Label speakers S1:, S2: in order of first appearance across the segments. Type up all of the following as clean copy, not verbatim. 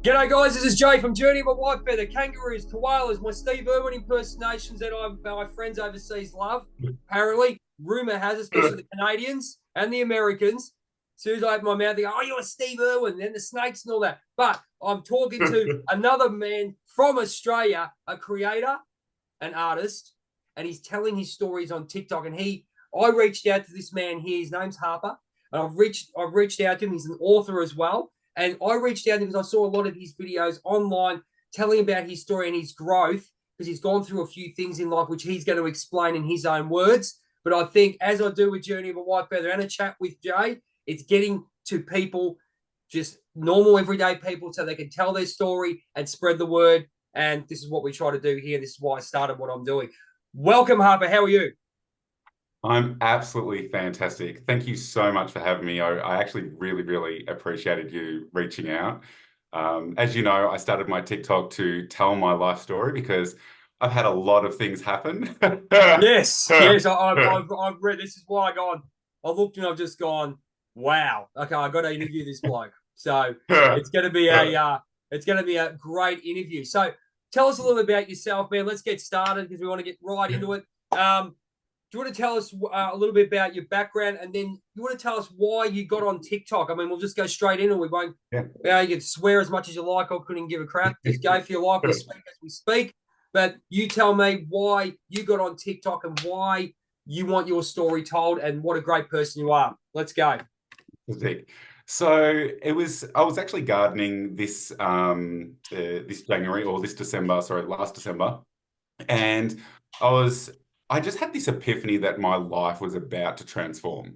S1: G'day guys, this is Jay from Journey of a Whitefeather. Kangaroos, koalas, my Steve Irwin impersonations that my friends overseas love. Apparently, rumour has, especially the Canadians and the Americans, as soon as I open my mouth, they go, "Oh, you're Steve Irwin," and the snakes and all that. But I'm talking to another man from Australia, a creator, an artist, and he's telling his stories on TikTok. And I reached out to this man here. His name's Harper, and I've reached out to him. He's an author as well. And I reached out to him because I saw a lot of his videos online telling about his story and his growth because he's gone through a few things in life which he's going to explain in his own words. But I think, as I do with Journey of a Whitefeather and a chat with Jay, it's getting to people, just normal, everyday people, so they can tell their story and spread the word. And this is what we try to do here. This is why I started what I'm doing. Welcome, Harper. How are you?
S2: I'm absolutely fantastic. Thank you so much for having me. I actually really appreciated you reaching out. As you know, I started my TikTok to tell my life story because I've had a lot of things happen.
S1: Yes. I've read. This is why I've looked and I've just gone, wow. Okay, I got to interview this bloke. So it's going to be a great interview. So tell us a little bit about yourself, man. Let's get started because we want to get right into it. Do you want to tell us a little bit about your background, and then you want to tell us why you got on TikTok? I mean, we'll just go straight in, and we won't.
S2: Yeah.
S1: You can swear as much as you like. I couldn't give a crap. Just go for your life. We speak as we speak. But you tell me why you got on TikTok and why you want your story told, and what a great person you are. Let's go.
S2: So I was actually gardening this January or this December, sorry, last December, and I was I just had this epiphany that my life was about to transform.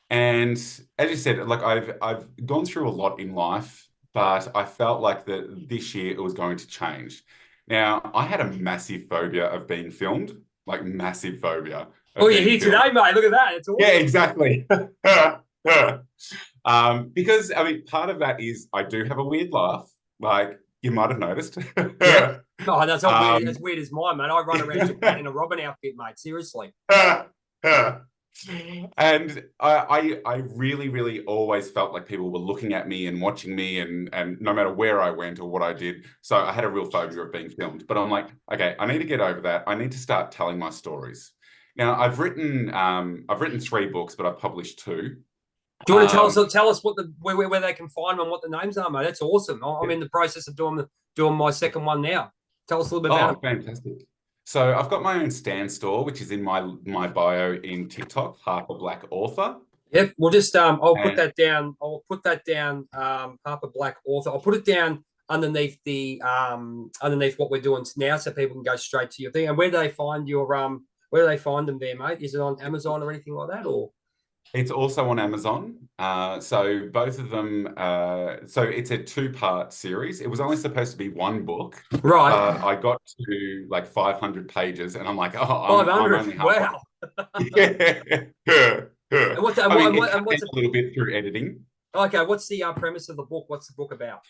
S2: And as you said, like I've gone through a lot in life, but I felt like that this year it was going to change. Now, I had a massive phobia of being filmed, like massive phobia
S1: Oh,
S2: of
S1: you're
S2: being
S1: here
S2: filmed.
S1: today, mate. Look at that. It's
S2: Yeah,
S1: awesome.
S2: exactly. Because I mean, part of that is I do have a weird laugh, like you might have noticed.
S1: Yep. Oh, that's not weird.
S2: Um,
S1: As weird as mine, mate. I run around Japan in a Robin outfit, mate. Seriously.
S2: And I really always felt like people were looking at me and watching me and no matter where I went or what I did. So I had a real phobia of being filmed. But I'm like, okay, I need to get over that. I need to start telling my stories. Now I've written three books, but I've published two.
S1: Do you want to
S2: Um,
S1: tell us what where they can find them and what the names are, mate? That's awesome. I'm in the process of doing my second one now. Tell us a little bit about
S2: oh,
S1: it.
S2: fantastic. So I've got my own stand store, which is in my bio in TikTok, Harper Black author.
S1: Yep, we'll just I'll put
S2: And
S1: that down. I'll put that down. Harper Black author. I'll put it down underneath what we're doing now, so people can go straight to your thing. And where do they find where do they find them there, mate? Is it on Amazon or anything like that, or?
S2: it's also on Amazon. So both of them, so it's a two-part series. It was only supposed to be one book,
S1: Right.
S2: but I got to like 500 pages and I'm like, oh, I'm
S1: 500.
S2: only halfway.
S1: Wow.
S2: Yeah.
S1: And what's
S2: I mean, it
S1: and
S2: cut down
S1: what's
S2: a little bit through editing.
S1: okay? What's the premise of the book? What's the book about?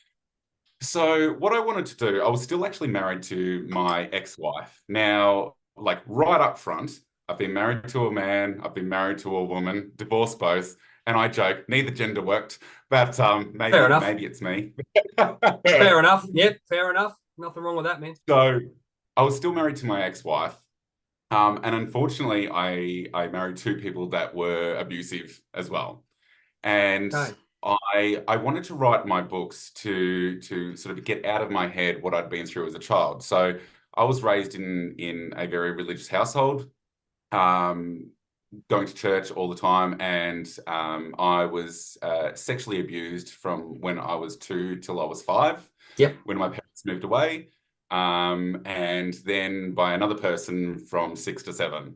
S2: So what I wanted to do, I was still actually married to my ex-wife. Now, like right up front, I've been married to a man, I've been married to a woman, divorced both, and I joke, neither gender worked, but
S1: Fair
S2: maybe
S1: enough.
S2: maybe it's me.
S1: Fair enough. Yep. Fair enough. Nothing wrong with that, man.
S2: So I was still married to my ex-wife, and unfortunately, I married two people that were abusive as well. And
S1: Okay.
S2: I wanted to write my books to sort of get out of my head what I'd been through as a child. So I was raised in a very religious household, um, going to church all the time, and I was sexually abused from when I was two till I was five,
S1: Yep.
S2: when my parents moved away, and then by another person from six to seven.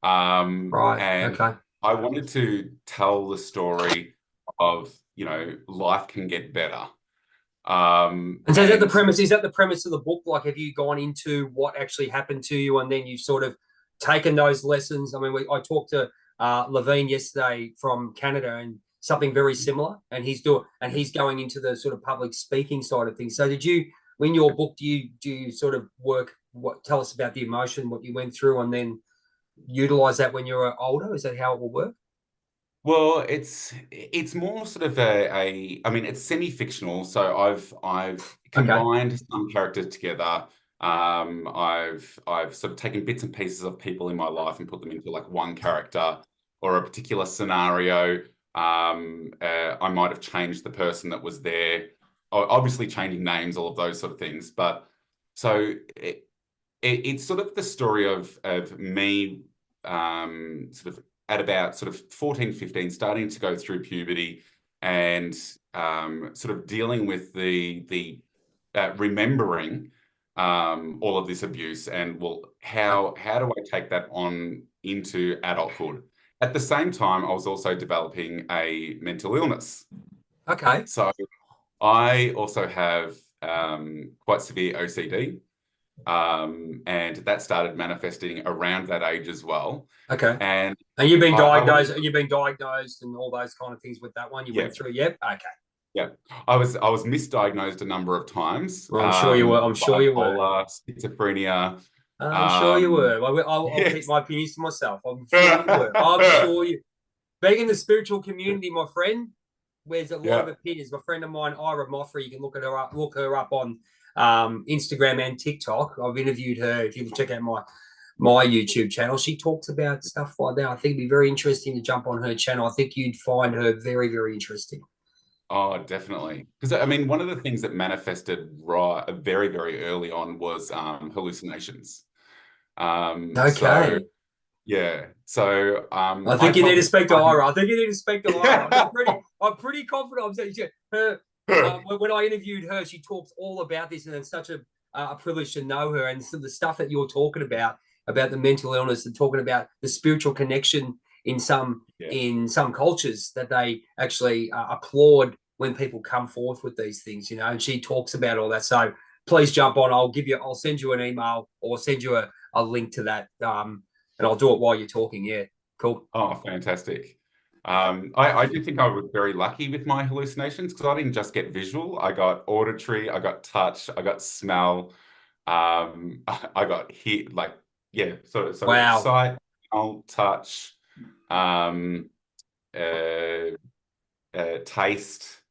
S1: Right.
S2: And
S1: Okay.
S2: I wanted to tell the story of, you know, life can get better.
S1: And so is that the
S2: And
S1: premise? Is that the premise of the book? Like, have you gone into what actually happened to you, and then you've sort of taken those lessons? I mean, I talked to Levine yesterday from Canada, and something very similar. And he's going into the sort of public speaking side of things. So, did you, in your book, do you sort of work? What tell us about the emotion, what you went through, and then utilize that when you're older? Is that how it will work?
S2: Well, it's more sort of I mean, it's semi-fictional. So I've
S1: Okay.
S2: combined some characters together. I've sort of taken bits and pieces of people in my life and put them into like one character or a particular scenario. I might have changed the person that was there, obviously changing names, all of those sort of things. But so it's sort of the story of me sort of at about sort of 14, 15, starting to go through puberty and sort of dealing with the remembering all of this abuse and well, how do I take that on into adulthood? At the same time, I was also developing a mental illness.
S1: Okay.
S2: So I also have quite severe OCD. And that started manifesting around that age as well.
S1: Okay.
S2: And
S1: And you've been
S2: I went,
S1: diagnosed. You've been diagnosed and all those kind of things with that one. You
S2: yeah,
S1: went through. Yep. Okay.
S2: yeah. I was misdiagnosed a number of times.
S1: Well, I'm sure you were. I'm sure you were.
S2: Bipolar, schizophrenia.
S1: I'm sure you
S2: Um,
S1: were. I'll keep
S2: yes.
S1: my opinions to myself. I'm sure you were. I'm sure you. Being in the spiritual community, my friend, there's a lot of
S2: Yeah.
S1: opinions. My friend of mine, Ira Moffrey, you can look her up on Instagram and TikTok. I've interviewed her. If you check out my YouTube channel, she talks about stuff like that. I think it'd be very interesting to jump on her channel. I think you'd find her very, very interesting.
S2: Oh, definitely. Because I mean, one of the things that manifested right very, very early on was hallucinations. So
S1: Okay.
S2: yeah. So
S1: I
S2: I
S1: think you need
S2: told
S1: to
S2: people
S1: speak to Ira. I think you need to speak to Ira. I'm pretty confident. I'm saying her. When I interviewed her, she talks all about this, and it's such a privilege to know her. And some of the stuff that you're talking about the mental illness, and talking about the spiritual connection in some
S2: yeah.
S1: in some cultures that they actually applaud when people come forth with these things. And she talks about all that. So please jump on. I'll send you an email or send you a link to that. And I'll do it while you're talking. Yeah, cool.
S2: Oh, fantastic. I do think I was very lucky with my hallucinations because I didn't just get visual. I got auditory, I got touch, I got smell, I got heat, like, yeah, so
S1: Wow.
S2: sight, smell, touch, um, uh, taste,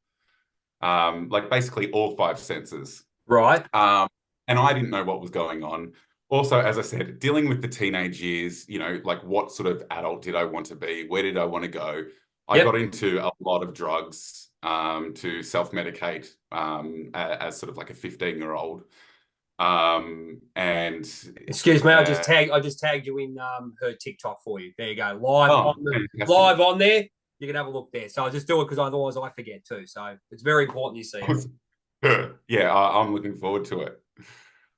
S2: like basically all five senses.
S1: Right.
S2: Um, and I didn't know what was going on. Also, as I said, dealing with the teenage years, like what sort of adult did I want to be? Where did I want to go? I got
S1: Yep.
S2: into a lot of drugs to self-medicate as sort of like a 15-year-old. And
S1: Excuse me.
S2: uh,
S1: I just tagged you in her TikTok for you. There you go. Live
S2: oh,
S1: on the
S2: fantastic.
S1: live on there. You can have a look there. So I'll just do it because otherwise I forget too. So it's very important you see it.
S2: Yeah, I'm looking forward to it.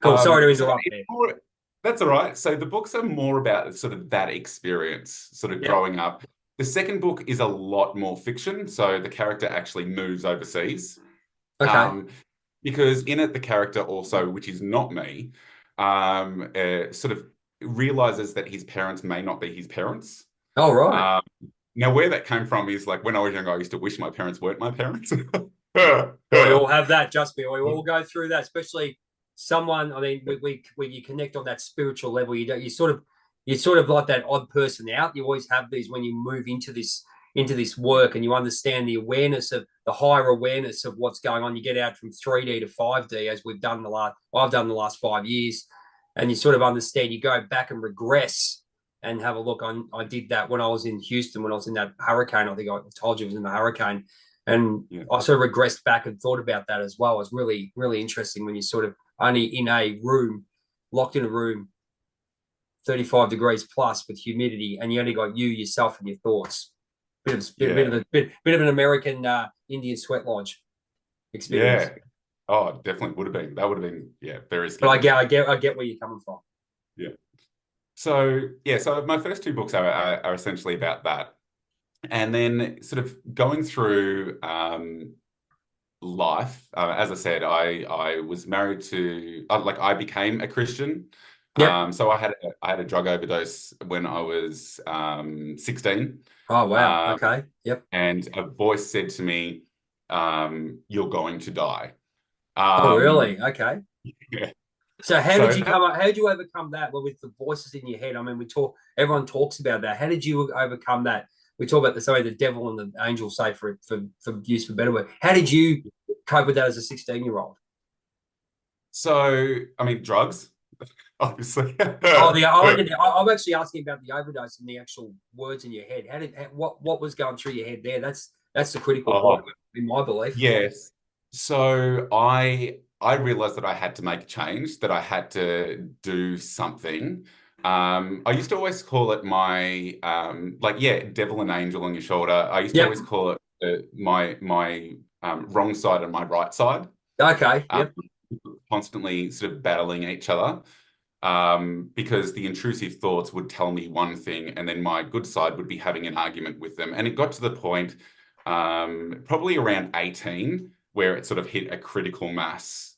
S1: Cool. Sorry to
S2: So
S1: interrupt there.
S2: that's all right. So the books are more about sort of that experience, sort of
S1: Yep.
S2: growing up. The second book is a lot more fiction. So the character actually moves overseas.
S1: Okay.
S2: Um, because in it, the character also, which is not me, sort of realizes that his parents may not be his parents.
S1: All right.
S2: Um, Now, where that came from is like when I was younger, I used to wish my parents weren't my parents.
S1: We all have that, just me. We all go through that, especially someone. I mean, when you connect on that spiritual level, you're sort of like that odd person out. You always have these when you move into this work and you understand the awareness of the higher awareness of what's going on. You get out from 3D to 5D as I've done the last 5 years, and you sort of understand. You go back and regress and have a look. I did that when I was in Houston when I was in that hurricane. I think I told you it was in the hurricane and
S2: Yeah.
S1: I sort of regressed back and thought about that as well. It's really, really interesting when you're sort of only in a room, locked in a room, 35 degrees plus with humidity, and you only got you, yourself, and your thoughts.
S2: Yeah.
S1: Bit of an American Indian sweat lodge experience.
S2: Yeah. Oh, it definitely would have been. That would have been, yeah, very
S1: But
S2: scary.
S1: I get where you're coming from.
S2: Yeah. So, yeah, so my first two books are essentially about that. And then sort of going through life, as I said, I was married to, like, I became a Christian.
S1: Yep.
S2: So I had a drug overdose when I was 16.
S1: Oh wow.
S2: Um,
S1: Okay. Yep.
S2: and a voice said to me, "You're going to die."
S1: Oh
S2: Um,
S1: really? Okay.
S2: yeah.
S1: So how
S2: So
S1: did you come up? How did you overcome that? Well, with the voices in your head, I mean, everyone talks about that. How did you overcome that? we talk about the devil and the angel, say for use for better word. How did you cope with that as a 16-year-old?
S2: So, I mean, drugs, obviously.
S1: Oh, I'm actually asking about the overdose and the actual words in your head. What was going through your head there? That's the critical point, in my belief.
S2: Yes. So I realized that I had to make a change, that I had to do something. I used to always call it my devil and angel on your shoulder. I used to
S1: Yep.
S2: always call it my wrong side and my right side.
S1: Okay.
S2: Um,
S1: Yep.
S2: Constantly sort of battling each other. Because the intrusive thoughts would tell me one thing, and then my good side would be having an argument with them. And it got to the point, probably around 18, where it sort of hit a critical mass,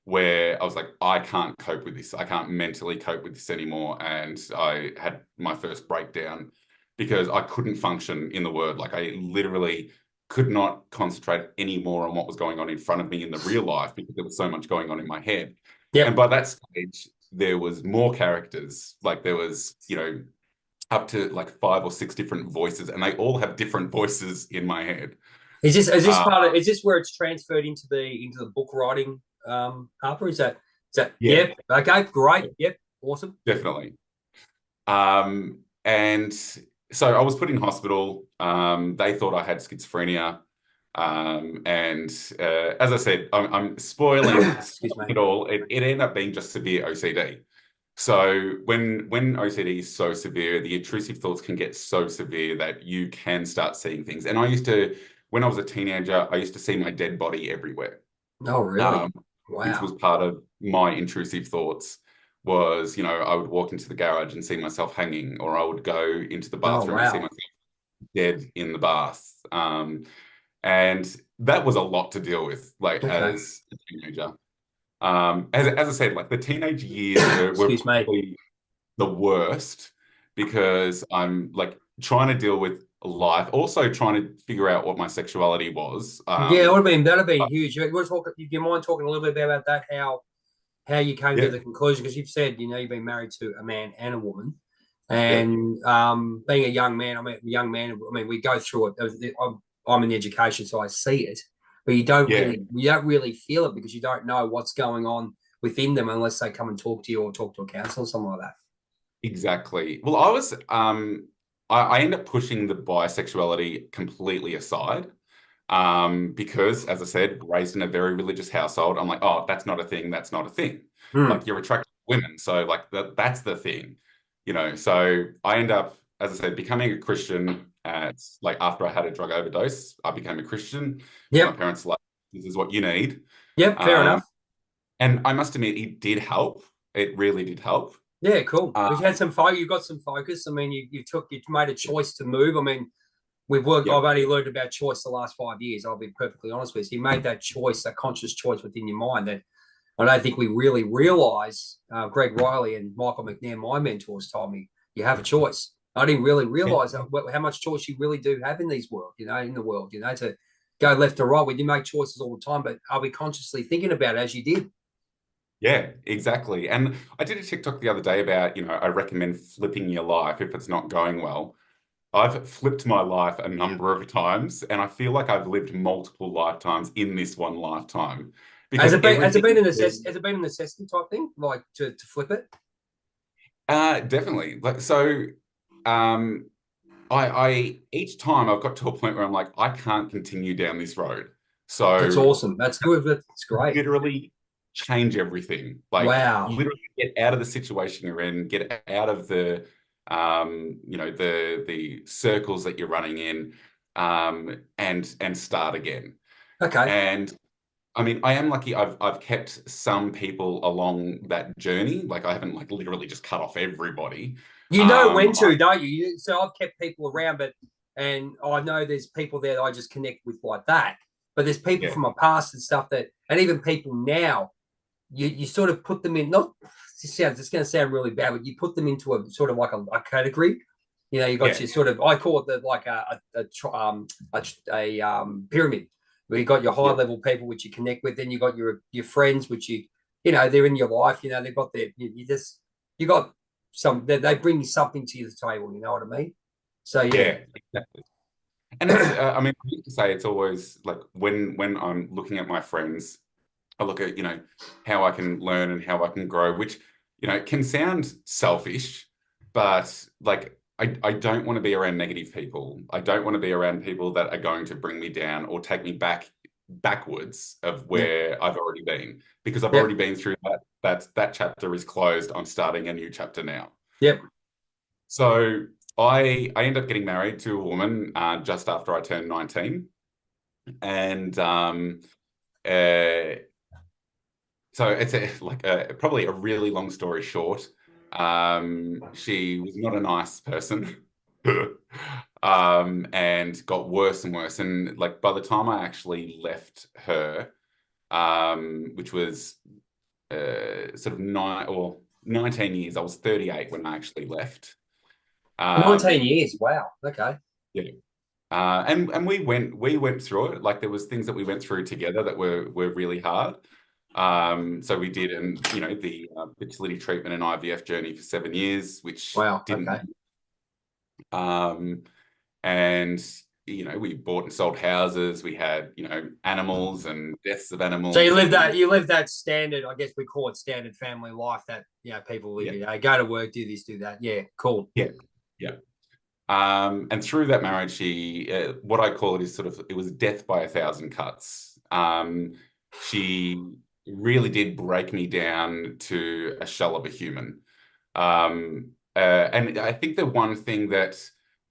S2: where I was like, I can't cope with this. I can't mentally cope with this anymore. And I had my first breakdown because I couldn't function in the word. Like, I literally could not concentrate anymore on what was going on in front of me in the real life because there was so much going on in my head. And
S1: Yep.
S2: by that stage, there was more characters. Like, there was, up to like 5 or 6 different voices, and they all have different voices in my head.
S1: Is this
S2: Uh,
S1: part of is this where it's transferred into the book writing, Harper? Is that
S2: yeah,
S1: yep. Okay, great. Yep. Awesome.
S2: definitely. And so I was put in hospital. They thought I had schizophrenia. And as I said, I'm spoiling
S1: Excuse me.
S2: it all. It ended up being just severe OCD. So when OCD is so severe, the intrusive thoughts can get so severe that you can start seeing things. And I used to, when I was a teenager, I used to see my dead body everywhere,
S1: Oh, really?
S2: um, which was
S1: Wow.
S2: part of my intrusive thoughts. Was, I would walk into the garage and see myself hanging, or I would go into the
S1: Oh,
S2: bathroom and see
S1: wow.
S2: myself dead in the bath. And that was a lot to deal with, like,
S1: Okay.
S2: as a teenager. As I said, like, the teenage years were
S1: Excuse me.
S2: probably the worst because I'm like trying to deal with life, also trying to figure out what my sexuality was.
S1: Yeah, that'd have been huge. You mind talking a little bit about that? How you came to
S2: Yeah,
S1: the conclusion? Because you've said you've been married to a man and a woman,
S2: yeah,
S1: and being a young man. I mean, young man. I mean, we go through it. I'm in education, so I see it, but
S2: yeah,
S1: you don't really feel it because you don't know what's going on within them unless they come and talk to you or talk to a counselor or something like that.
S2: exactly. Well, I end up pushing the bisexuality completely aside. Because, as I said, raised in a very religious household, I'm like, oh, that's not a thing. That's not a thing.
S1: Hmm.
S2: Like, you're attracted to women, so like that's the thing, So I end up, as I said, becoming a Christian. It's like after I had a drug overdose, I became a Christian. My
S1: Yep.
S2: parents were like, this is what you need.
S1: Yep. Fair
S2: Um,
S1: enough.
S2: and I must admit, it did help. It really did help.
S1: Yeah. Cool.
S2: Uh,
S1: But you had some focus. You got some focus. I mean, you made a choice to move. I mean,
S2: yeah,
S1: I've only learned about choice the last 5 years. I'll be perfectly honest with you. You made that choice, that conscious choice within your mind that I don't think we really realize. Greg Riley and Michael McNair, my mentors, told me you have a choice. I didn't really
S2: yeah,
S1: realize how much choice you really do have in these world, in the world, to go left or right. We do make choices all the time, but are we consciously thinking about it as you did?
S2: yeah, exactly. And I did a TikTok the other day about, I recommend flipping your life if it's not going well. I've flipped my life a number of times, and I feel like I've lived multiple lifetimes in this one lifetime
S1: Has
S2: because
S1: it been has it
S2: everything
S1: been a
S2: is
S1: necessity? Has it been a necessity type thing, like to flip it?
S2: definitely like so. Um, I each time I've got to a point where I'm like, I can't continue down this road.
S1: That's
S2: So
S1: awesome. That's good. That's great.
S2: literally change everything. Like,
S1: Wow.
S2: literally get out of the situation you're in, get out of the circles that you're running in, and start again.
S1: Okay.
S2: And I mean, I am lucky. I've kept some people along that journey. Like, I haven't like literally just cut off everybody.
S1: You know when
S2: I,
S1: to, don't you? So I've kept people around, and I know there's people there that I just connect with like that. But there's people
S2: yeah,
S1: from my past and stuff and even people now, you sort of put them in. Not it's going to sound really bad, but you put them into a sort of like a category. You got
S2: yeah,
S1: your sort of, I call it like pyramid, where you got your high
S2: yeah,
S1: level people which you connect with, then you got your friends which they're in your life. They've got you got they bring something to the table. You know what I mean? So yeah,
S2: Yeah, exactly. And it's, I mean, I used to say it's always like when I'm looking at my friends, I look at, how I can learn and how I can grow, which, can sound selfish, but like I don't want to be around negative people. I don't want to be around people that are going to bring me down or take me backwards of
S1: yep,
S2: where I've already been, because I've
S1: yep,
S2: already been through that. That chapter is closed. I'm starting a new chapter now.
S1: yep.
S2: So I ended up getting married to a woman just after I turned 19. And uh, so it's probably a really long story short. She was not a nice person. And got worse and worse. And like by the time I actually left her, which was sort of 19 years, I was 38 when I actually left.
S1: 19
S2: Um,
S1: years. Wow. Okay.
S2: yeah. And we went through it. Like there was things that we went through together that were really hard. So we did, and the fertility treatment and IVF journey for 7 years, which
S1: Wow.
S2: didn't.
S1: Okay.
S2: Um, and we bought and sold houses. We had animals and deaths of
S1: So
S2: animals, and
S1: you live that standard, I guess we call it standard family life that people live,
S2: yeah,
S1: go to work, do this, do that. Yeah, cool.
S2: yeah, yeah. And through that marriage, what I call it is it was death by a thousand cuts. She really did break me down to a shell of a human. And I think the one thing that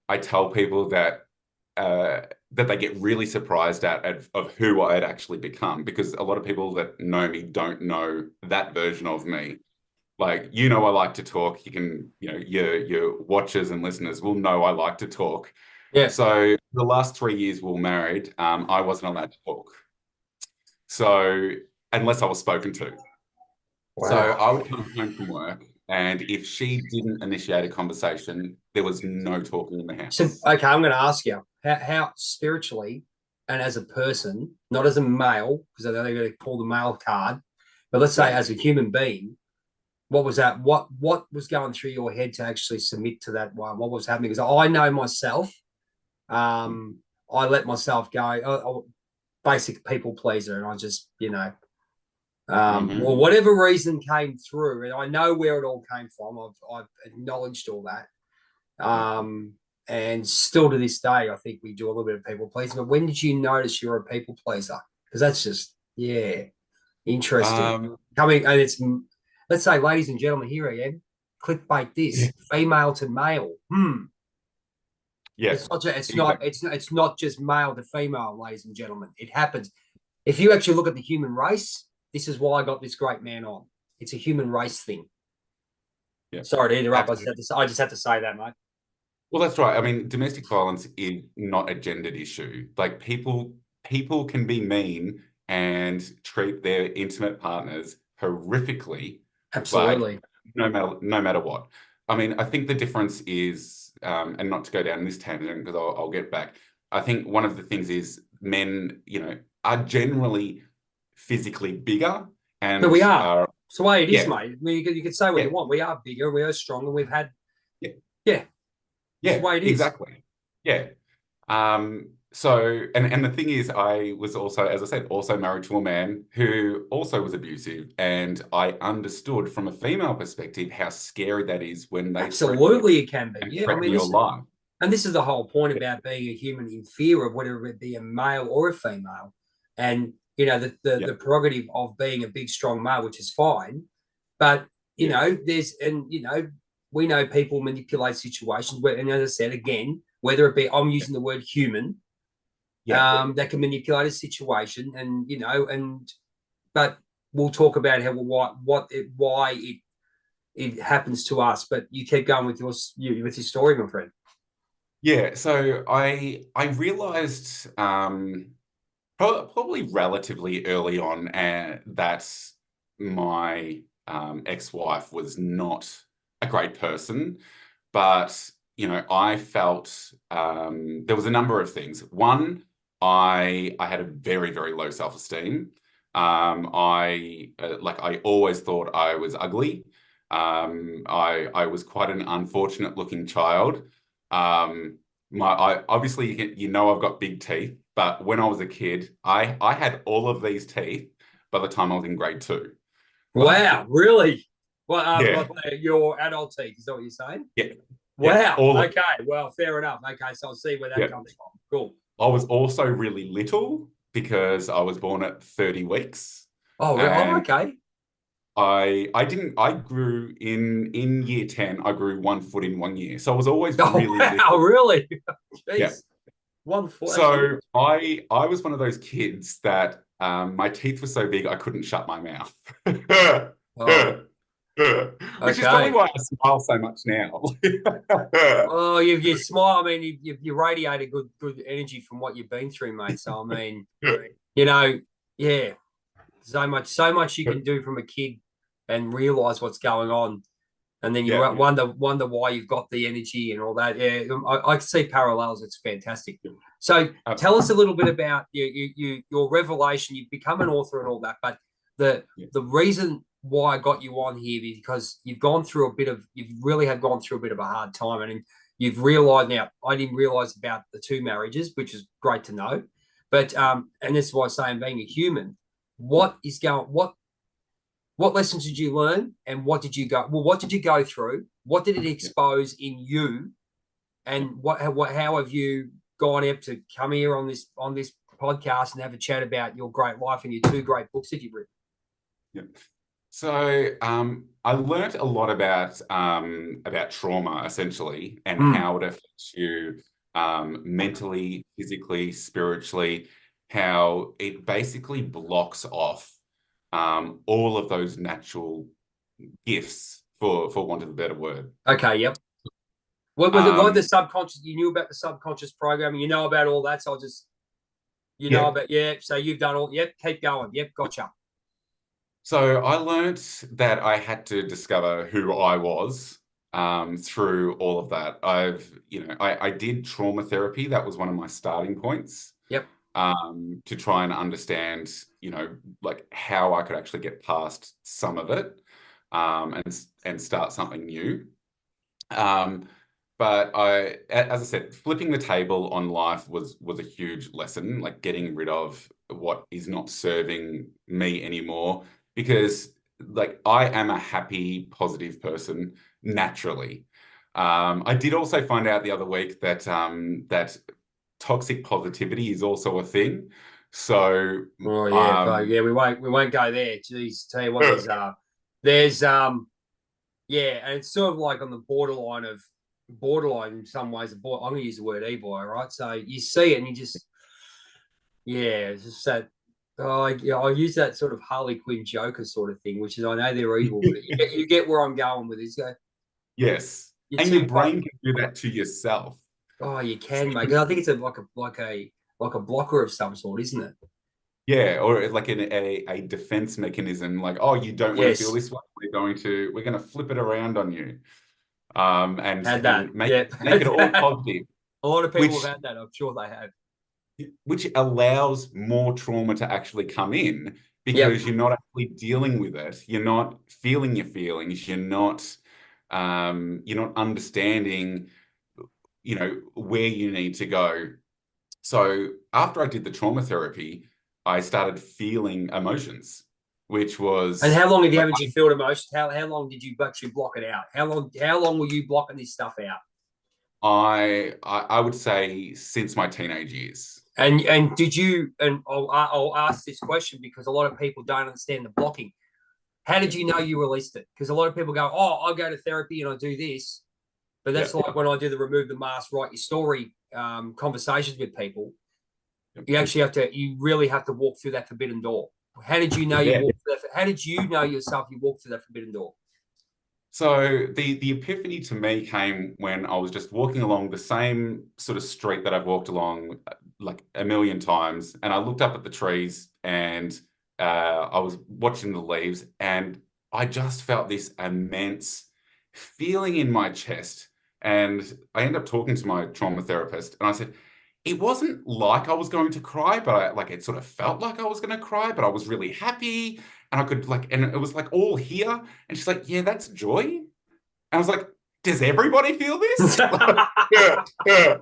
S2: I tell people that they get really surprised of who I had actually become, because a lot of people that know me don't know that version of me. Like, I like to talk. You can, your watchers and listeners will know I like to talk.
S1: Yeah.
S2: So the last 3 years we were married, I wasn't allowed to talk. So unless I was spoken to. So
S1: Wow.
S2: I would come home from work, and if she didn't initiate a conversation, there was no talking in the
S1: So,
S2: house.
S1: okay, I'm going to ask you how spiritually and as a person, not as a male, because I know they're going to pull the male card, but let's say
S2: Yeah.
S1: as a human being, what was that? What was going through your head to actually submit to that one? What was happening? Because I know myself, I let myself go. Basic people pleaser, and I just, well,
S2: Mm-hmm.
S1: whatever reason came through, and I know where it all came from. I've acknowledged all that.
S2: Yeah.
S1: And still to this day, I think we do a little bit of people pleasing. But when did you notice you're a people pleaser? Because that's just, yeah, interesting.
S2: Um,
S1: Coming, and it's, let's say, ladies and gentlemen, here I am. Clickbait
S2: yeah.
S1: this female to male.
S2: Yeah. Exactly.
S1: It's not just male to female, ladies and gentlemen. It happens. If you actually look at the human race, this is why I got this great man on. It's a human race thing.
S2: Yeah.
S1: Sorry to interrupt.
S2: Absolutely.
S1: I just had to say that, mate.
S2: Well, that's right. I mean, domestic violence is not a gendered issue. Like people can be mean and treat their intimate partners horrifically, like
S1: Absolutely.
S2: no matter what. I mean, I think the difference is, and not to go down this tangent because I'll get back. I think one of the things is men, are generally physically bigger
S1: But
S2: and
S1: we are.
S2: are,
S1: It's the way it is,
S2: yeah,
S1: mate. I mean, you can say what
S2: yeah,
S1: you want. We are bigger, we are stronger. We've had,
S2: yeah.
S1: yeah, it's the
S2: Yeah,
S1: way it is.
S2: exactly. Yeah. So and the thing is, I was also, as I said, also married to a man who also was abusive, and I understood from a female perspective how scary that is when they threaten you
S1: Absolutely, it can be.
S2: and
S1: Yeah, I
S2: threaten
S1: mean,
S2: your life.
S1: and this is the whole point about being a human in fear of whether it be a male or a female, and
S2: Yeah,
S1: the prerogative of being a big strong male, which is fine, but
S2: yeah,
S1: we know people manipulate situations where, and as I said again, whether it be I'm using the word human,
S2: yeah.
S1: that can manipulate a situation, and but we'll talk about how why it happens to us. But you keep going with with your story, my friend.
S2: Yeah. So I realized probably relatively early on that my ex-wife was not a great person, but I felt there was a number of things. One, I had a very, very low self-esteem. I always thought I was ugly. I was quite an unfortunate looking child. obviously you know I've got big teeth, but when I was a kid, I had all of these teeth by the time I was in grade two.
S1: Wow,
S2: Like,
S1: really? Well,
S2: yeah,
S1: like your adult teeth, is that what you're saying?
S2: yeah, yeah,
S1: Wow.
S2: all of
S1: Okay. Well, fair enough. Okay, so I'll see where that
S2: yeah.
S1: comes from. Cool.
S2: I was also really little because I was born at 30 weeks.
S1: Oh,
S2: And
S1: okay.
S2: I grew in year 10, I grew 1 foot in 1 year. So I was always
S1: Oh,
S2: really
S1: wow,
S2: little.
S1: really?
S2: Yeah.
S1: Jeez. 1 foot. That's
S2: So I was one of those kids that my teeth were so big I couldn't shut my mouth.
S1: oh,
S2: Which is probably
S1: okay.
S2: why I smile so much now.
S1: Oh, you smile. I mean, you radiate a good energy from what you've been through, mate. So I mean, you know, yeah, so much you can do from a kid and realize what's going on, and then you
S2: Yeah.
S1: wonder why you've got the energy and all that. Yeah, I see parallels. It's fantastic. So tell us a little bit about your revelation. You've become an author and all that, but the
S2: Yeah.
S1: the reason why I got you on here is because you really have gone through a bit of a hard time, and you've realized now. I didn't realize about the two marriages, which is great to know, but and this is why I'm saying being a human, what lessons did you learn, and what did you go through? What did it
S2: Yeah.
S1: expose in you,
S2: Yeah.
S1: and how have you gone up to come here on this podcast and have a chat about your great life and your two great books that you've written?
S2: Yeah. So I learned a lot about trauma essentially and
S1: Mm.
S2: how it affects you mentally, physically, spiritually, how it basically blocks off all of those natural gifts, for want of a better word.
S1: Okay, yep. What was it like the
S2: Um,
S1: subconscious? You knew about the subconscious programming. You know about all that. So I'll just
S2: yeah.
S1: yeah. So you've done all. Yep. Keep going. Yep. Gotcha.
S2: So I learnt that I had to discover who I was through all of that. I did trauma therapy. That was one of my starting points
S1: Yep.
S2: to try and understand, like how I could actually get past some of it and start something new. Um, but as I said, flipping the table on life was a huge lesson, like getting rid of what is not serving me anymore, because like I am a happy, positive person naturally. I did also find out the other week that toxic positivity is also a thing. So
S1: Oh yeah, but
S2: um,
S1: yeah, we won't go there. Jeez, tell you what, there's yeah, and it's sort of like on the borderline in some ways. I'm going to use the word e-boy, right? So you see it and you just yeah, it's just that. Oh, yeah, I use that sort of Harley Quinn Joker sort of thing, which is I know they're evil, but you get where I'm going with this.
S2: yes,
S1: You're
S2: and your
S1: too
S2: brain can do that to yourself.
S1: oh, you can, mate. 'Cause I think it's like a blocker of some sort, isn't it?
S2: Yeah, or like a defense mechanism, like, oh, you don't want to feel
S1: Yes,
S2: this way. We're gonna flip it around on you,
S1: had that.
S2: and make
S1: Yeah,
S2: make
S1: had
S2: it all
S1: that.
S2: positive,
S1: A lot of people
S2: which
S1: have had that. I'm sure they have.
S2: which allows more trauma to actually come in
S1: Yep.
S2: because you're not actually dealing with it. You're not feeling your feelings. You're not understanding, where you need to go. So after I did the trauma therapy, I started feeling emotions, which
S1: And
S2: was
S1: how long
S2: like
S1: haven't you felt emotions? How long did you actually block it out? How long were you blocking this stuff out?
S2: I would say since my teenage years.
S1: And did you? And I'll ask this question because a lot of people don't understand the blocking. How did
S2: Yeah,
S1: you know you released it? Because a lot of people go, "Oh, I go to therapy and I do this," but
S2: yeah,
S1: that's like when I do the remove the mask, write your story conversations with people.
S2: yeah.
S1: You really have to walk through that forbidden door. How did you know you
S2: Yeah.
S1: walked through that? How did you know yourself you walked through that forbidden door?
S2: So the epiphany to me came when I was just walking along the same sort of street that I've walked along like a million times, and I looked up at the trees and I was watching the leaves, and I just felt this immense feeling in my chest. And I ended up talking to my trauma therapist, and I said, it wasn't like I was going to cry, but like it sort of felt like I was going to cry, but I was really happy, and I could like, and it was like all here. And she's like, yeah, that's joy. And I was like, does everybody feel this? Yeah, yeah.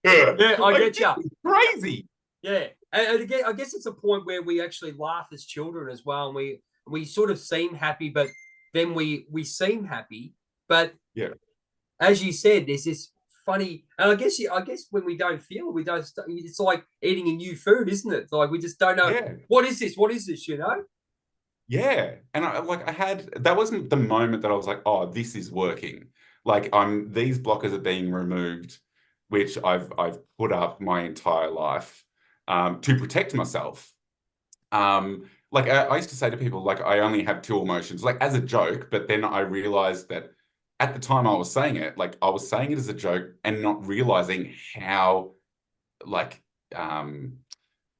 S1: Yeah, I
S2: Like,
S1: get you.
S2: it's crazy.
S1: Yeah, and again, I guess it's a point where we actually laugh as children as well, and we sort of seem happy, but then we seem happy, but
S2: Yeah,
S1: as you said, there's this funny, and I guess when we don't feel it, we don't. It's like eating a new food, isn't it? Like we just don't know
S2: yeah.
S1: what is this. What is this? You know?
S2: Yeah. And I had that wasn't the moment that I was like, oh, this is working. Like these blockers are being removed, which I've put up my entire life to protect myself. Like I used to say to people, like I only have two emotions, like as a joke, but then I realized that at the time I was saying it, like I was saying it as a joke and not realizing like um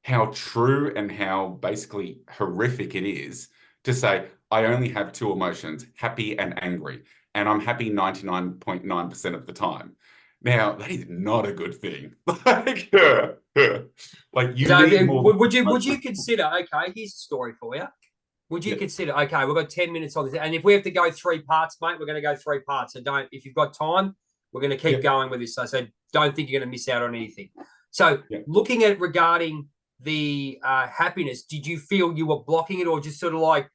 S2: how true and how basically horrific it is to say, I only have two emotions, happy and angry, and I'm happy 99.9% of the time. Now, that is not a good thing. Like you
S1: So
S2: need more than
S1: would you consider? Okay, here's a story for you. Would you
S2: yeah,
S1: consider? Okay, we've got 10 minutes on this, and if we have to go three parts, mate, we're going to go three parts. So don't. If you've got time, we're going to keep
S2: yeah,
S1: going with this. So don't think you're going to miss out on anything. So
S2: yeah.
S1: looking at regarding the happiness, did you feel you were blocking it, or just sort of like,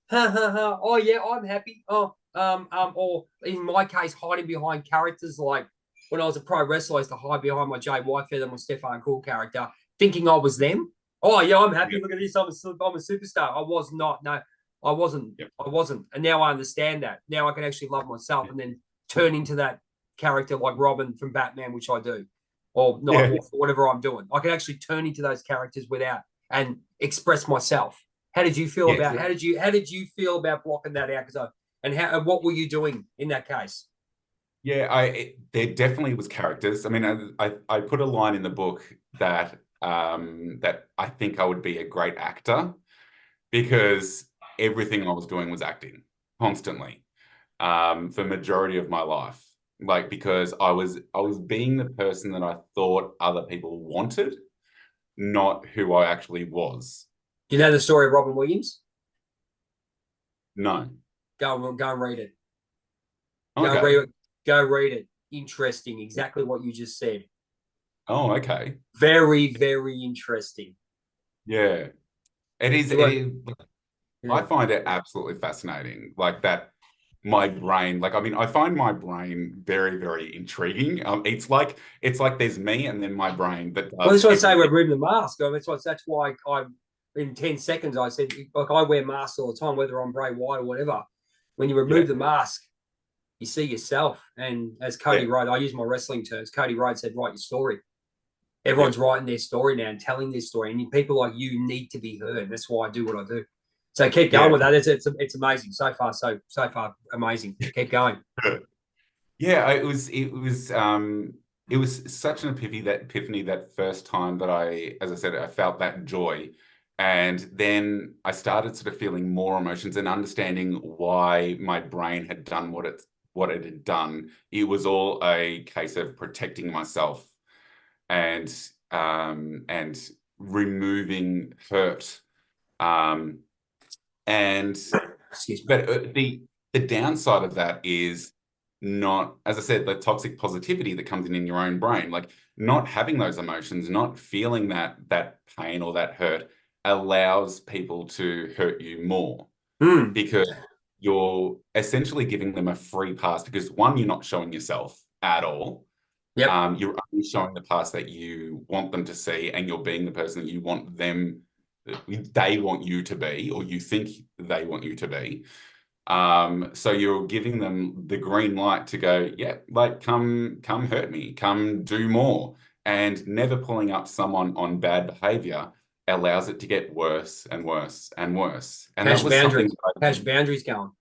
S1: ha ha ha? Oh yeah, I'm happy. Oh or in my case, hiding behind characters like when I was a pro wrestler, I used to hide behind my Jay Whitefeather, my Stefan Cool character, thinking I was them. Oh yeah, I'm happy.
S2: Yeah,
S1: Look at this. I'm a superstar. I was not. No, I wasn't.
S2: yeah,
S1: I wasn't. And now I understand that. Now I can actually love myself
S2: yeah,
S1: and then turn into that character like Robin from Batman, which I do, or not,
S2: yeah,
S1: or whatever I'm doing. I can actually turn into those characters without and express myself. How did you feel
S2: yeah.
S1: about? How did you feel about blocking that out? Because and what were you doing in that case?
S2: Yeah, there definitely was characters. I mean, I put a line in the book that I think I would be a great actor because everything I was doing was acting constantly for majority of my life. Like because I was being the person that I thought other people wanted, not who I actually was.
S1: Do you know the story of Robin Williams?
S2: No.
S1: Go and read it. Go
S2: Okay.
S1: read it. Go read it. Interesting. Exactly what you just said.
S2: Oh, okay.
S1: Very, very interesting.
S2: Yeah. It is,
S1: It
S2: it
S1: was,
S2: is I
S1: yeah.
S2: find it absolutely fascinating. Like that my brain, like I mean, I find my brain very, very intriguing. It's like there's me and then my brain that
S1: Well,
S2: does
S1: that's what I say. We're
S2: everything.
S1: removing the mask. I mean, that's why I, in 10 seconds, I said, like I wear masks all the time, whether I'm Bray Wyatt or whatever. When you
S2: Yeah.
S1: remove the mask, you see yourself. And as
S2: Yeah.
S1: Cody Rhodes, I use my wrestling terms. Cody Rhodes said, "Write your story."
S2: Yeah.
S1: Everyone's writing their story now and telling their story, and people like you need to be heard. That's why I do what I do. So keep going
S2: Yeah.
S1: with that. It's amazing so far. So far amazing. Keep going.
S2: Yeah, it was such an epiphany that first time that as I said, I felt that joy. And then I started sort of feeling more emotions and understanding why my brain had done what it had done. It was all a case of protecting myself and and removing hurt. Um, and
S1: Excuse me.
S2: but the downside of that is not, as I said, the toxic positivity that comes in your own brain. Like not having those emotions, not feeling that pain or that hurt allows people to hurt you more
S1: Mm.
S2: because you're essentially giving them a free pass because one, you're not showing yourself at all.
S1: Yep.
S2: You're only showing the parts that you want them to see, and you're being the person that you want them, they want you to be, or you think they want you to be. So you're giving them the green light to go, yeah, like come hurt me, come do more. And never pulling up someone on bad behavior allows it to get worse and worse and worse. And that
S1: How's your
S2: was something
S1: boundaries?
S2: that
S1: How's your boundaries going?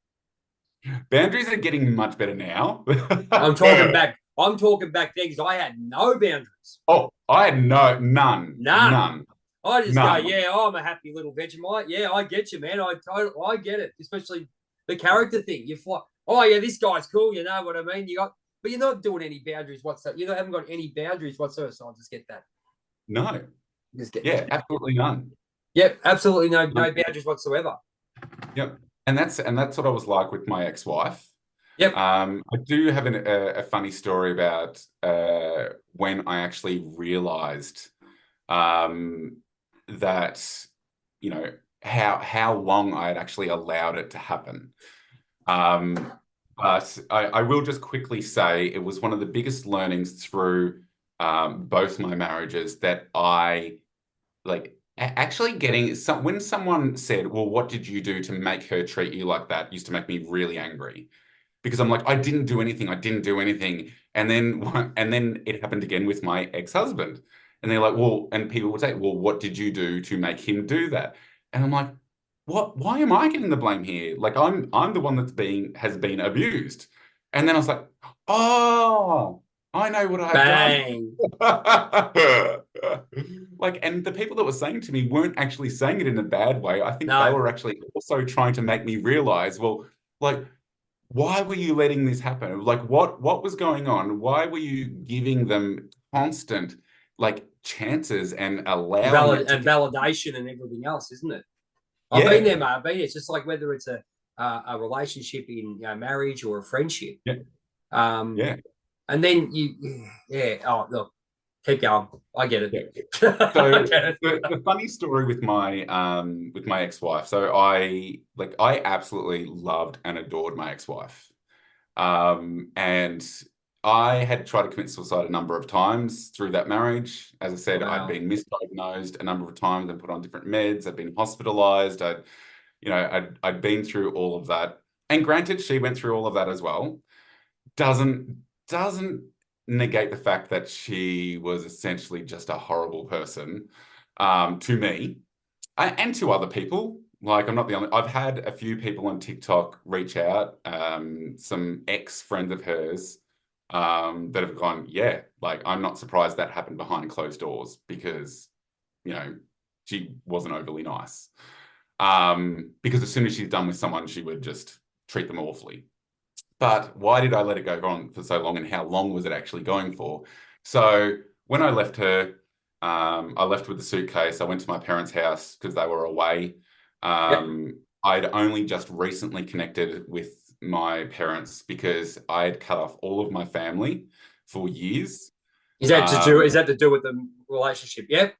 S2: boundaries are getting much better now.
S1: I'm talking back. I'm talking back then because I had no boundaries.
S2: Oh, I had none,
S1: None.
S2: none,
S1: I just go,
S2: none.
S1: yeah, I'm a happy little Vegemite. Yeah, I get you, man. I get it. Especially the character thing. You fly. Oh yeah, this guy's cool. You know what I mean? But you're not doing any boundaries whatsoever. Haven't got any boundaries whatsoever. So I'll just get that.
S2: No.
S1: Just get
S2: Yeah,
S1: that.
S2: absolutely none.
S1: Yep, absolutely no
S2: None.
S1: boundaries whatsoever.
S2: Yep. And that's what I was like with my ex-wife.
S1: Yep.
S2: I do have a funny story about when I actually realized that, you know, how long I had actually allowed it to happen. Um, but I will just quickly say it was one of the biggest learnings through both my marriages that I like actually getting some when someone said, "Well, what did you do to make her treat you like that?" used to make me really angry because I'm like, I didn't do anything. I didn't do anything. And then it happened again with my ex-husband. And they're like, well, and people would say, well, what did you do to make him do that? And I'm like, what? Why am I getting the blame here? Like I'm the one has been abused. And then I was like, oh, I know what I've done.
S1: Bang.
S2: Like, and the people that were saying to me weren't actually saying it in a bad way. I think they
S1: No.
S2: were actually also trying to make me realize, well, like, why were you letting this happen? Like, what was going on? Why were you giving them constant like chances and allowing it to
S1: And
S2: get?
S1: validation and everything else, isn't it? I've been there,
S2: Yeah,
S1: mate. I've been there. It's just like whether it's a relationship in, you know, marriage or a friendship.
S2: yeah,
S1: Um,
S2: yeah,
S1: and then yeah. Oh, look, keep going. I get it.
S2: yeah.
S1: I
S2: So
S1: get it.
S2: the funny story with my ex-wife. So I absolutely loved and adored my ex-wife. And I had tried to commit suicide a number of times through that marriage. As I said, I'd
S1: Wow.
S2: been misdiagnosed a number of times and put on different meds. I'd been hospitalized. I'd been through all of that. And granted, she went through all of that as well. Doesn't negate the fact that she was essentially just a horrible person to me and to other people. Like I'm not the only. I've had a few people on TikTok reach out, some ex-friends of hers, that have gone, yeah, like I'm not surprised that happened behind closed doors because, you know, she wasn't overly nice. Because as soon as she's done with someone, she would just treat them awfully. But why did I let it go on for so long, and how long was it actually going for? So when I left her, I left with the suitcase. I went to my parents' house because they were away.
S1: Yep.
S2: I'd only just recently connected with my parents because I had cut off all of my family for years.
S1: Is that to do?
S2: Um,
S1: Is that to do with the relationship? Yep.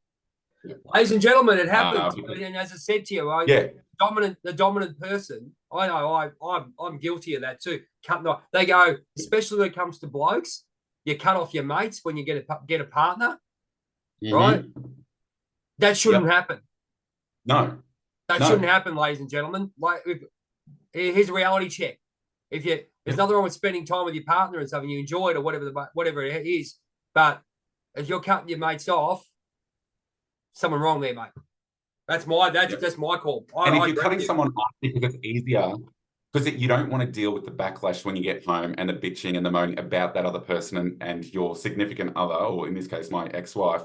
S1: Ladies and gentlemen, it happens.
S2: because,
S1: And as I said to you,
S2: yeah,
S1: the dominant person. I know I'm guilty of that too. Cutting off. They go, especially when it comes to blokes. You cut off your mates when you get a partner, right?
S2: hmm,
S1: That shouldn't
S2: yep,
S1: happen.
S2: no,
S1: That shouldn't
S2: no,
S1: happen, ladies and gentlemen. Like, here's a reality check. If you There's
S2: yeah,
S1: nothing wrong with spending time with your partner and stuff, and you enjoy it or whatever it is, but if you're cutting your mates off, something wrong there, mate.
S2: yeah.
S1: That's my call.
S2: And if
S1: I
S2: you're
S1: agree with
S2: cutting
S1: you.
S2: someone off because it's easier, because you don't want to deal with the backlash when you get home and the bitching and the moaning about that other person and your significant other, or in this case, my ex-wife,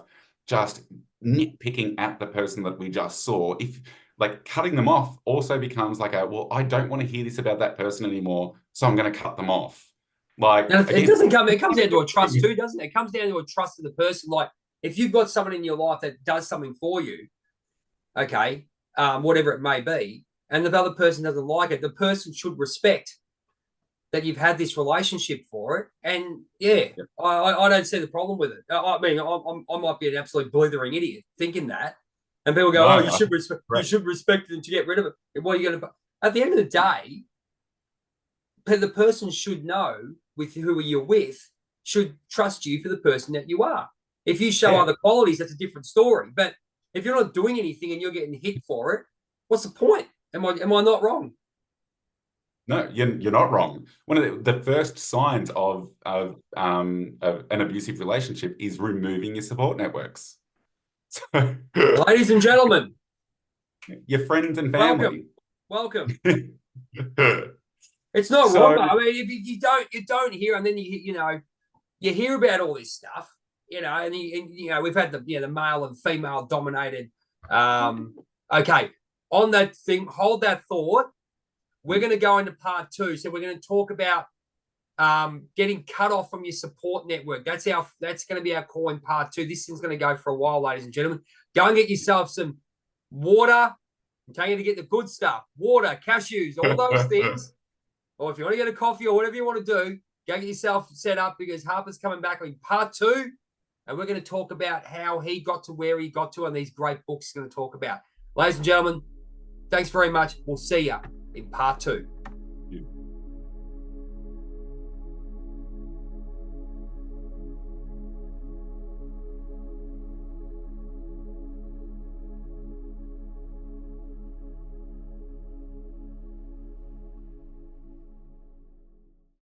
S2: just nitpicking at the person that we just saw. If like cutting them off also becomes like well, I don't want to hear this about that person anymore, so I'm going to cut them off. Like
S1: And it
S2: again,
S1: doesn't come. It comes down to a trust too, doesn't it? It comes down to a trust of the person. Like, if you've got someone in your life that does something for you, okay, whatever it may be, and the other person doesn't like it, the person should respect that you've had this relationship for it. And yeah,
S2: Yep.
S1: I don't see the problem with it. I mean, I might be an absolute blithering idiot thinking that, and people
S2: No,
S1: go, "Oh,
S2: I think
S1: you
S2: correct.
S1: should respect it to get rid of it." What are you going to? At the end of the day, the person should know with who you're with should trust you for the person that you are. If you show
S2: Yeah.
S1: other qualities, that's a different story. But if you're not doing anything and you're getting hit for it, what's the point? Am I not wrong?
S2: No, you're not wrong. One of the first signs of an abusive relationship is removing your support networks. So,
S1: Ladies and gentlemen,
S2: your friends and
S1: welcome,
S2: family.
S1: welcome. It's not wrong.
S2: So,
S1: I mean, if you don't hear, and then you hear about all this stuff, and we've had the male and female dominated. Okay, on that thing, hold that thought. We're going to go into part two. So we're going to talk about getting cut off from your support network. That's going to be our call in part two. This thing's going to go for a while, ladies and gentlemen. Go and get yourself some water. I'm telling you to get the good stuff: water, cashews, all those things. or if you want to get a coffee or whatever you want to do, go get yourself set up because Harper's coming back in part 2. And we're going to talk about how he got to where he got to and these great books he's going to talk about. Ladies and gentlemen, thanks very much. We'll see you in part 2.